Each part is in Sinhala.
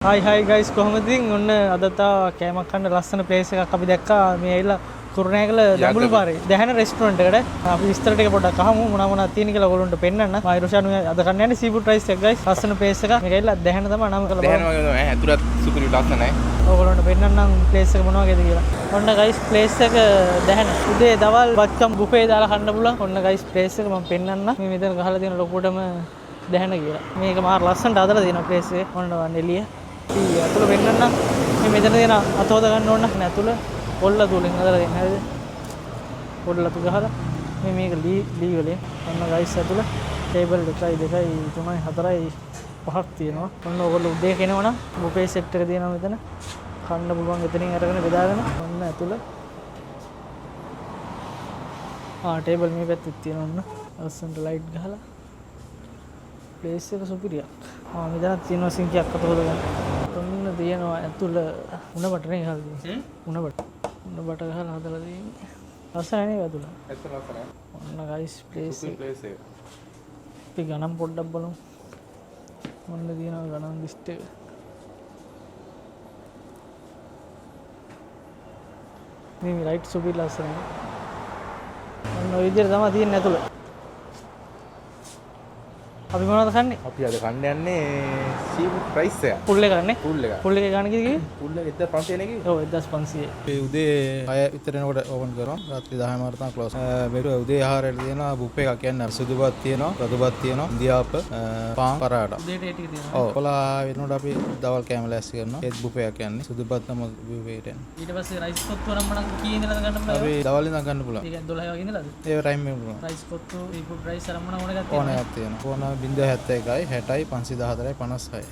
Hi guys කොහොමද ඉතින් ඔන්න අද තා කෑමක් කන්න ලස්සන ප්ලේස් එකක් අපි දැක්කා මේ ඇවිල්ලා කුරුණෑගල දඹුලු පාරේ දැහැන රෙස්ටුරන්ට් එකට අපි විස්තර ටික පොඩ්ඩක් අහමු මොනවා තියෙන කියලා ඔයගොල්ලන්ට පෙන්නන්න මම ඉරුෂානු අද කන්න යන්නේ සීෆුඩ් රයිස් එක guys ලස්සන ප්ලේස් එක මේක ඇවිල්ලා දැහැන තමයි නම කරලා දැහැන වගේ තමයි ඇතුළත් සුපිරි ලස්සනයි ඔයගොල්ලන්ට පෙන්නන්නම් ප්ලේස් එක මොනවා වගේද කියලා ඔන්න guys ප්ලේස් එක දැහැන උදේ දවල් බත්කම් බුෆේ දාලා කන්න පුළුවන් ඔන්න guys ප්ලේස් එක මම පෙන්නන්න මේ මෙතන ගහලා තියෙන ලොකුටම දැහැන කියලා මේක මාර ලස්සනට හදලා තියෙන ප්ලේස් එක ඔන්න එළිය අතුල වෙන්නන්න මේ මෙතන තියෙන අත හොද ගන්න ඕන නැහැ අතුල පොල්ල තුලින් හදලා දෙන්න හරිද පොල්ල තු ගහලා මේ මේක ලී වලින් ඔන්න ගයිස් අතුල ටේබල් 1 2 3 4 5ක් තියෙනවා ඔන්න ඔයගොල්ලෝ උදේ කෙනවනම් බුෆේ සෙට් එක තියෙනවා මෙතන කන්න පුළුවන් එතනින් අරගෙන බෙදාගෙන ඔන්න අතුල ටේබල් මේ පැත්තේ තියෙනවා ඔන්න ලස්සනට ලයිට් ගහලා ප්ලේස් එක සුපිරියක් මෙතන තියෙනවා සිංකියක් අත හොද ගන්න ඔන්න තියෙනවා ඇතුළ උණ බටනේ ගහලා තියෙන්නේ උණ බට ගහලා හදලා තියෙන්නේ ලස්සනයි නේද ඇතුළ ලස්සනයි ඔන්න ගයිස් ප්ලේස් එක අපි ගණන් පොඩ්ඩක් බලමු ඔන්න තියෙනවා ගණන් ලිස්ට් එක මේ ලයිට් සුපිරි ලස්සනයි ඔන්න ඔය විදිහට තමයි තියෙන්නේ ඇතුළ අපි මොනවද කන්නේ? අපි අද කන්න යන්නේ සීෆුඩ් රයිස් එක. ෆුල් එක ගන්නනේ? ෆුල් එක ගන්න කිව්වේ? ෆුල් එක 1500 නේ කිව්වේ? ඔව් 1500. අපි උදේ 6 විතර එනකොට ඕපන් කරනවා. රාත්‍රී 10 මාර තමයි ක්ලෝස්. මේක උදේ ආහාරයට තියෙනවා බුෆේ එකක් කියන්නේ සුදුපත් තියෙනවා, රතුපත් තියෙනවා, ඉන්දියාප, පාන් පරාටා. උදේට ඒ ටික තියෙනවා. ඔව්. 11 වෙනකොට අපි දවල් කෑම ලෑස්ති කරනවා. ඒත් බුෆේ එකක් කියන්නේ සුදුපත් තමයි බුෆේට යන්නේ. ඊට පස්සේ රයිස් කොත්තු වරම් මනම් කී ඉඳලාද ගන්න පුළුවන්? අපි දවල් ඉඳන් ගන්න පුළුවන්. ඒ කියන්නේ 12 වගේ ඉඳලාද? ඒ ටයිම් එක පුළුවන්. රයිස් කොත්තු, සීෆුඩ් රයිස් අරන් මනම් ඕන එකක් තියෙනවා. ඕන එකක් තියෙනවා. ඕන 071යි 60යි 514යි 56යි.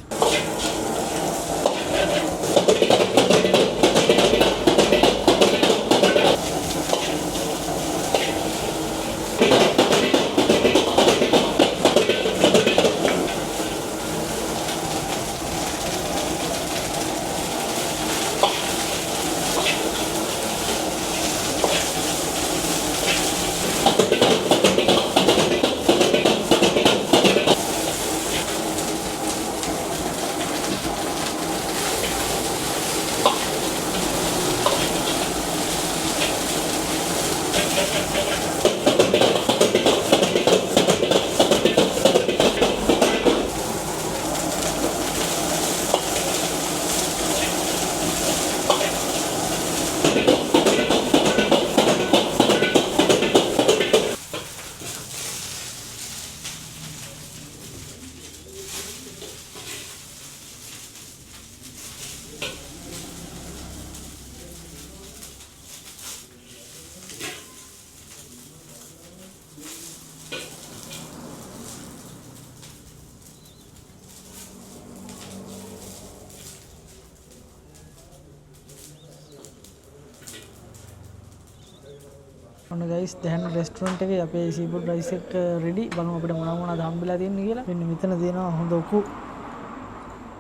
ඔන්න ගයිස් දැන් රෙස්ටුරන්ට් එකේ අපේ සීෆුඩ් රයිස් එක රෙඩි බලමු අපිට මොනවද හම්බෙලා තියෙන්නේ කියලා. මෙන්න මෙතන තියෙනවා හොඳ උකු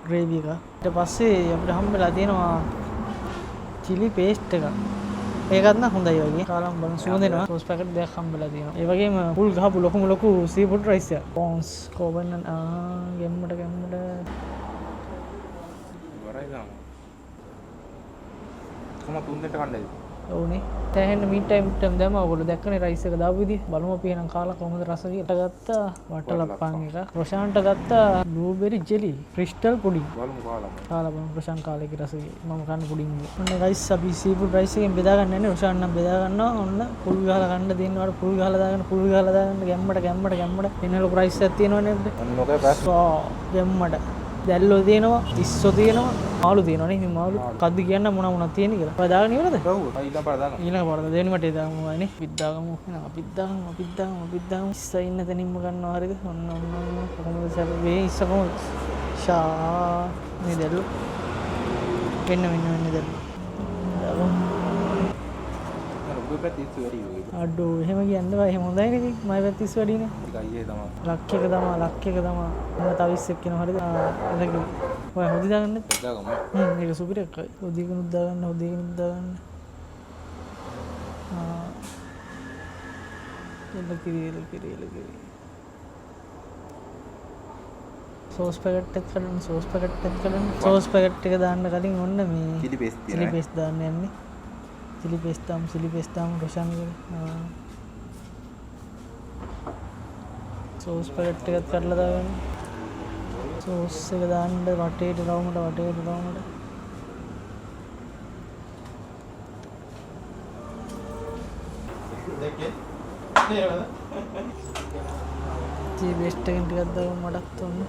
ග්‍රේවි එක. ඊට පස්සේ අපිට හම්බෙලා තියෙනවා chili paste එක. ඒකත් නම් හොඳයි වගේ. කාලම් බලමු සුවඳ එනවා. සෝස් පැකට් දෙකක් හම්බෙලා තියෙනවා. ඒ වගේම full ගහපු ලොකු සීෆුඩ් රයිස් එක. පොන්ස් කොබන් ගෙම්මඩ වරයි ගාම. කොහොමද තුන් දෙට කන්නද? ඕනේ තැහෙන්න මීට් ටයිම් දැම්ම ඔයගොල්ලෝ දැක්කනේ රයිස් එක දාපු විදිහ බලමු අපි එහෙනම් කාලා කොහොමද රස කියලා ගත්තා වටලප්පන් එක රොෂාන්ට ගත්තා බ්ලූබෙරි ජෙලි ක්‍රිස්ටල් පුඩින් බලමු කාලා බලමු රොෂාන් කාලේගේ රස මම කන්න පුඩින් ඔන්න ගයිස් අපි සීෆුඩ් රයිස් එකෙන් බෙදා ගන්න යන්නේ රොෂාන් නම් බෙදා ගන්නවා ඔන්න පුල් ගහලා ගන්න දෙන්නවට පුල් ගහලා දාගෙන ගැම්මට එන්න ලොකු රයිස් එකක් තියෙනවනේ අපිට ඔන්න ඔකේ ප්‍රශ්න ගැම්මට දැල්ලෝ තියෙනවා ඉස්සෝ තියෙනවා මාළු තියෙනවා නේ මේ මාළු කද්දි කියන්න මොනවා තියෙන්නේ කියලා. ඔය දාගෙන ඉවරද? ඔව් ඊළඟ පාර දානවා. ඊළඟ පාර දෙවෙනි මටේ දාමු වයිනේ. පිද්දාගමු. එහෙනම් අපිද්දාගමු. ඉස්සා ඉන්න තැනින්ම ගන්නවා හරියද? ඔන්න කොහොමද සැප මේ ඉස්ස කොහොමද? ෂා මේ දැල්ලෝ. වෙන්න දැල්ලෝ. දාගමු. ඔබ පැත්තේ ඉස්සු වැඩි වගේ. අඩෝ එහෙම කියන්න බෑ. එහෙම හොඳයි නේ. මම පැත්තේ ඉස්සු වැඩිනේ. ඒක අයියේ තමයි. ලක් එක තමයි. මම තව ඉස්සෙක් කියනවා හරියද? එතක ඔය හොදි දාගන්නද? දාගමු. මේක සුපිරියක්. හොදිකනුත් දාගන්න. එල කිරි. සෝස් පැකට් එකක් කරන්න සෝස් පැකට් එකක් කරන්න සෝස් පැකට් එක දාන්න කලින් ඔන්න මේ චිලි පේස්ට් චිලි පේස්ට් දාන්න යන්නේ චිලි පේස්ට් දාමු රොෂාන් කරේ සෝස් පැකට් එකක් කරලා දාගන්න සෝස් එක දාන්න වටේට රවුමට චිලි පේස්ට් එකෙන් ටිකක් දාගමු මටත් ඔන්න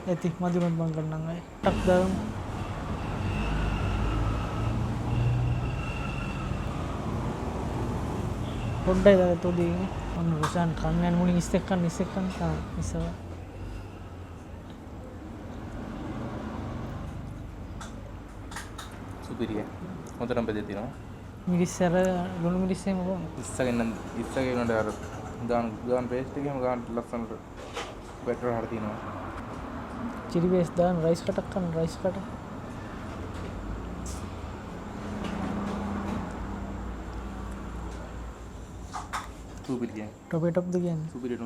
ඇති මදිමත් බං කරන්නම් අය ටක් දාගමු පොඩ්ඩයි දාගත්ත උදේ ඔන්න රොෂාන් කන්න යන මුලින් ඉස්සෙක් කන්න ඉස්සව සුපිරිය හොඳටම බෙදලා තියෙනවා මිරිස් අර ලුණු මිරිස් එහෙම කොහොමද ඉස්සගෙන උඩ අර ගාන පේස්ට් එකේම ගාන ලස්සනට බෙටර් හර තියෙනවා චිලි පේස්ට් දාන්න රයිස් කටක් කරන්න රයිස් කට සුපිරිය ටොප් ද කියන්නේ සුපිරිය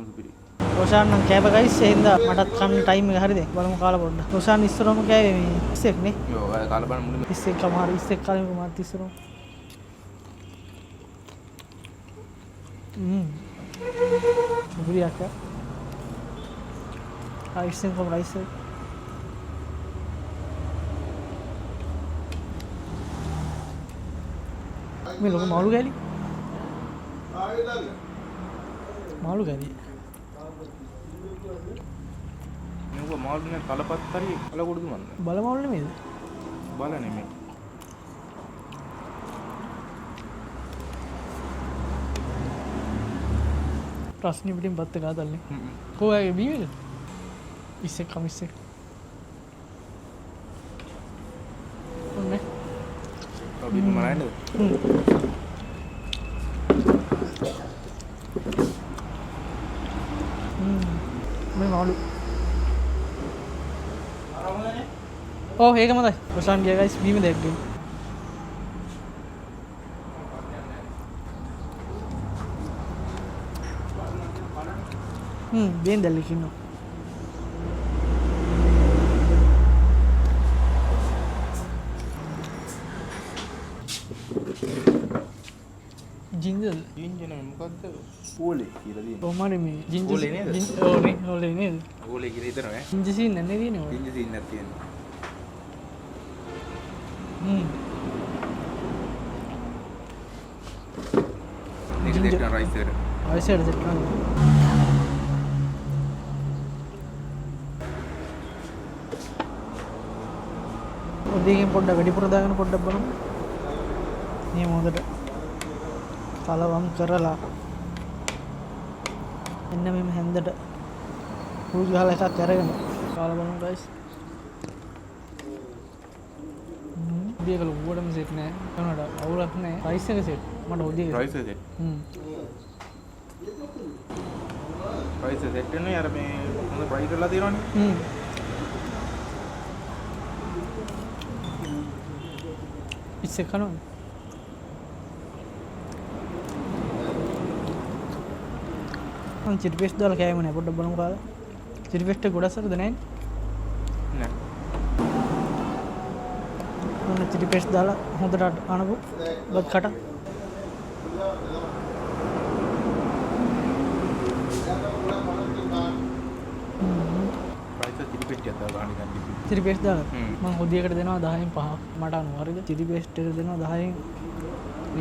රොෂාන් නම් කෑව ගයිස් එහෙනම් මටත් කන්න ටයිම් එක හරිද බලමු කාලා පොඩ්ඩක් රොෂාන් ඉස්සරම කෑවේ මේ ඉස්සෙක් නේ යෝ ඔය කාලා බලන්න මුලින්ම ඉස්සෙක් කමාර ඉස්සෙක් කාලෙක මාත් ඉස්සරම සුපිරියක් රයිස් එක රයිස් එක මේ ලොකු මාළු කෑලි මේක මාළු නේ කලපත් හරි කලකොඩුද මන්ද බල මාළු නෙමෙයිද බල නෙමෙයි ප්‍රශ්නේ පිටින් බත් එක ආතල්නේ කොහේ බීවේද ඉස්සෙක් කමිස්සෙක් ඔන්නේ අපි මරන්නේ මේ මාළු ඔව් ඒකම තමයි රොෂාන් ගියා ගයිස් බීම දැක්කේ බේන් දැල්ලේ ඉන්නවා ජින්ජර් මොකද්ද ඕලේ කියලා තියෙනවා කොහමද මේ ජින්ජර් ඕලේ නේද? ඕලේ නේද ඕලේ කියලා හිතනවා ඈ ජින්ජර් සීන් නැන්නේ තියෙනවා ජින්ජර් සීන් නැත් තියෙනවා නෙක්ස්ට් එක රයිස් එක ආයෙත් සෙට් කරනවා ඔදීගෙන් පොඩ්ඩක් වැඩිපුර දාගෙන පොඩ්ඩක් බලමු මේ මොකද කලවම් කරලා එන්න මෙම හැන්දට පුරුදු ගහලා එකක් අරගෙන කාලා බලමු ගයිස් බියක ලොකුවටම සෙට් නෑ කනඩ අවුලක් නෑ රයිස් එක සෙට් මට ඔදී රයිස් එක සෙට් රයිස් එක සෙට් වෙන්නේ අර මේ හොඳ ප්‍රයිස් කරලා තියෙනවනේ ඉස්සෙක් කනවා චිලි පේස්ට් දාලා කෑවෙම නෑ පොඩ්ඩක් බලමු කාලා චිලි පේස්ට් එක ගොඩක් සරද නෑනේ නෑ ඔන්න චිලි පේස්ට් දාලා හොඳට අනපු බත් කට ප්‍රයිස් එක චිලි පේස්ට් එකක් දාලා ගන්න ගන්න චිලි පේස්ට් දාලා මම හොදියකට දෙනවා 10න් 5ක් මට අනුව හරිද චිලි පේස්ට් එකට දෙනවා 10න්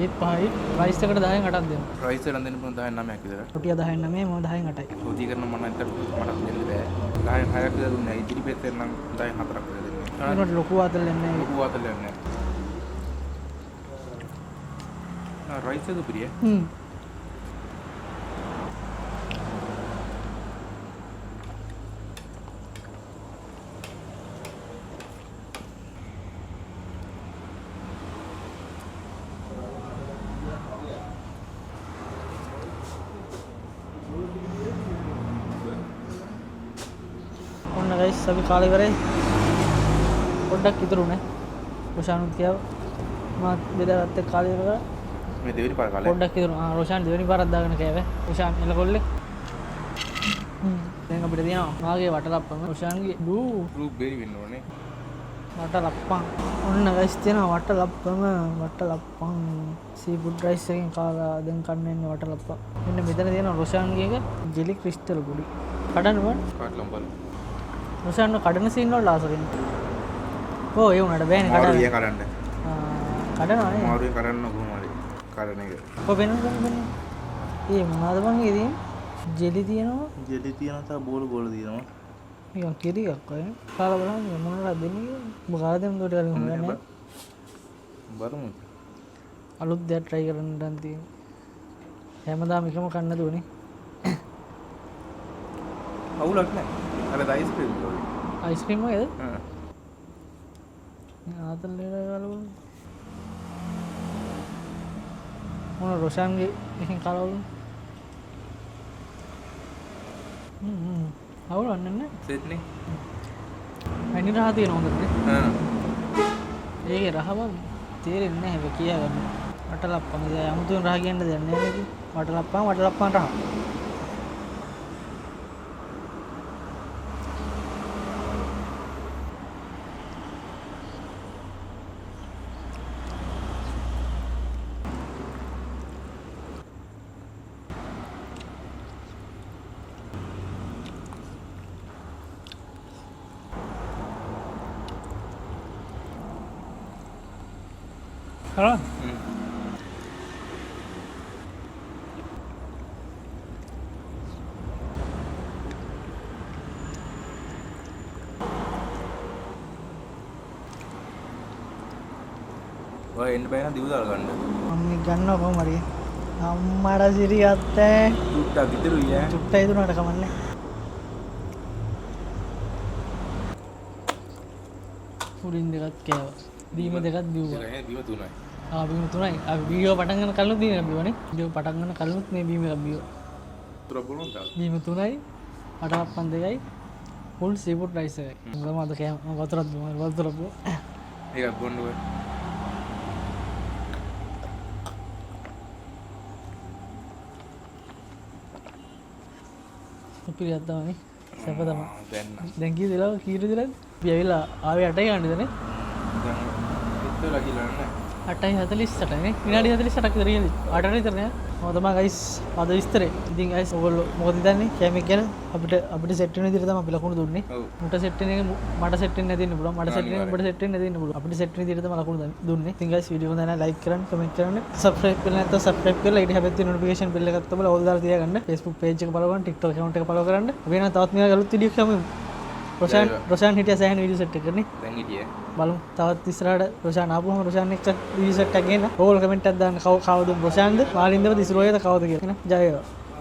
ඒත් 5යි රයිස් එකට 10න් 8ක් දෙනවා ප්‍රයිස් එක දෙන්න පුළුවන් 10 9ක් විතර රොටිය 10න් 9 මම 10න් 8යි හොදි කරන මම නැත්තම් මට දෙන්න බෑ 10න් 6ක් විතර දුන්නේ චිලි පේස්ට් එක නම් 10න් 4ක් විතර දෙන්නේ ඒකට ලොකු ආතල් එන්නේ ලොකු ආතල් නෑ රයිස් එක දුපිරිය ඔන්න ගයිස් අපි කාලේ කරේ පොඩ්ඩක් ඉතුරුනේ. රොෂානුත් කියාව මාත් බෙදාගත්ත කාලේ කරා මේ දෙවෙනි පාර කාලේ පොඩ්ඩක් ඉතුරු. රොෂාන් දෙවෙනි පාරක් දාගෙන කෑවේ. රොෂාන් එලකොල්ලේ. දැන් අපිට තියෙනවා මාගේ වටලප්පම රොෂාන්ගේ ගෲප් බෙරි වෙන්න ඕනේ. වටලප්පම්. ඔන්න ගයිස් තියෙනවා වටලප්පම් සීෆුඩ් රයිස් එකෙන් කාලා දැන් කන්න ඉන්නේ වටලප්පම්. මෙන්න මෙතන තියෙනවා රොෂාන්ගේ එක ජෙලි ක්‍රිස්ටල් පොඩි. කඩන්න බෑ. කාටලම් බල. රොෂාන්ව කඩන සීන් වල ආසකෙන. ඕ ඒ උනට බෑනේ මාරුවේ කඩන්න. කඩන්න. කඩනවා නේ. මාරුවේ කඩන්න කොහොමද? කඩන එක. ඔය වෙන. ඒ මොනවද බං ඉතින්? ජෙලි තියෙනවා. ජෙලි තියෙනවා තා බෝල තියෙනවා. නිකන් කිරියක් අය. කාලා බලන්න මොනවද දෙන්නේ? ඔබ කාලා දෙන්න උඩට කලින් හොයන්නේ. බලමු. අලුත් දෙයක් try කරන්න දැන් තියෙන්නේ. හැමදාම එකම කන්න දුවනේ. අවුලක් නැහැ. අර අයිස්ක්‍රීම් වල. අයිස්ක්‍රීම් වගේද? හ්ම්. ආතල් ලේලා ගාලා මොන රොෂාන්ගේ එකෙන් කාලා බලමු. අවුල වන්නන්නේ සෙට්නේ. මැනි රහ තියෙන හොඳට. හ්ම්. ඒකේ රහ බං තේරෙන්නේ නැහැ හැබැයි කියාගන්න. වටලප්පම ඉතින් අමුතුවෙන් රහ කියන්න දෙයක් නැහැ නේද? වටලප්පම් රහ. හරි. ඔය එන්න බෑ නම් දිව දාලා ගන්න. මම ගන්නවා කොහොම හරි. අම්මඩ සිරි අත්තේ. චුට්ටක් ඉතුරුයි ඈ. චුට්ටයි දුනාට කමන්නේ. උඩින් දෙකක් කෑවා. බීම දෙකක් බිව්වා. ඒක බීම තුනයි. බීම තුනයි. අපි වීඩියෝ පටන් ගන්න කලින් බීම බිව්වනේ. වීඩියෝ පටන් ගන්න කලින් මේ බීම එකක් බිව්වා. තුර බලන්න දාලා. බීම තුනයි. වටලප්පම් දෙකයි. ෆුල් සීෆුඩ් රයිස් එකයි. මොකද මම කෑම වතුරක් බිව්වා. වතුරක් බිව්වා. ඒකක් බොන්න ඕනේ. පිළිගත් තමයි. සැප තමයි. දැන් කී දෙලා කීර දෙලාද? අපි ඇවිල්ලා ආවේ 8යි ගන්නදනේ. දැන් ඉතලා කියලා නෑ. 8:48 නේ. විනාඩි 48ක් විතර ගියද? 8ට විතර නෑ. ඔය තමයි ගයිස් අද විස්තරේ. ඉතින් ගයිස් ඔයගොල්ලෝ මොකද හිතන්නේ? කැමෙක් ගැන අපිට සෙට් වෙන විදිහට තමයි අපි ලකුණු දුන්නේ. ඔව්. මුට සෙට් වෙන එක මට සෙට් වෙන්න නැති වෙන්න පුළුවන්. මට සෙට් වෙන එක ඔබට සෙට් වෙන්න නැති වෙන්න පුළුවන්. අපිට සෙට් වෙන විදිහට තමයි ලකුණු දුන්නේ. ඉතින් ගයිස් වීඩියෝ එක දැන් ලයික් කරන්න, කමෙන්ට් කරන්න, subscribe කරලා නැත්නම් subscribe කරලා ඊට හැබැයි notification bell එකත් ඔබලා ඕල් දාලා තියාගන්න. Facebook page එක follow කරන්න, TikTok account එක follow කරන්න. අපි නම් තවත් මේ අලුත් වීඩියෝ එකක් යමු. රොෂාන් හිටියා සෑහෙන වීඩියෝ සෙට් එකක් කරන්නේ. දැන් හිටියේ. බලමු තවත් ඉස්සරහට රොෂාන් ආපුවම රොෂාන් එක්ක වීඩියෝ සෙට් එකක් ගේන්න. ඕගොල්ලෝ කමෙන්ට් එකක් දාන්න කවුද රොෂාන්ද මාලින්දවද ඉස්රෝයද කවුද කියලා. ජය වේවා.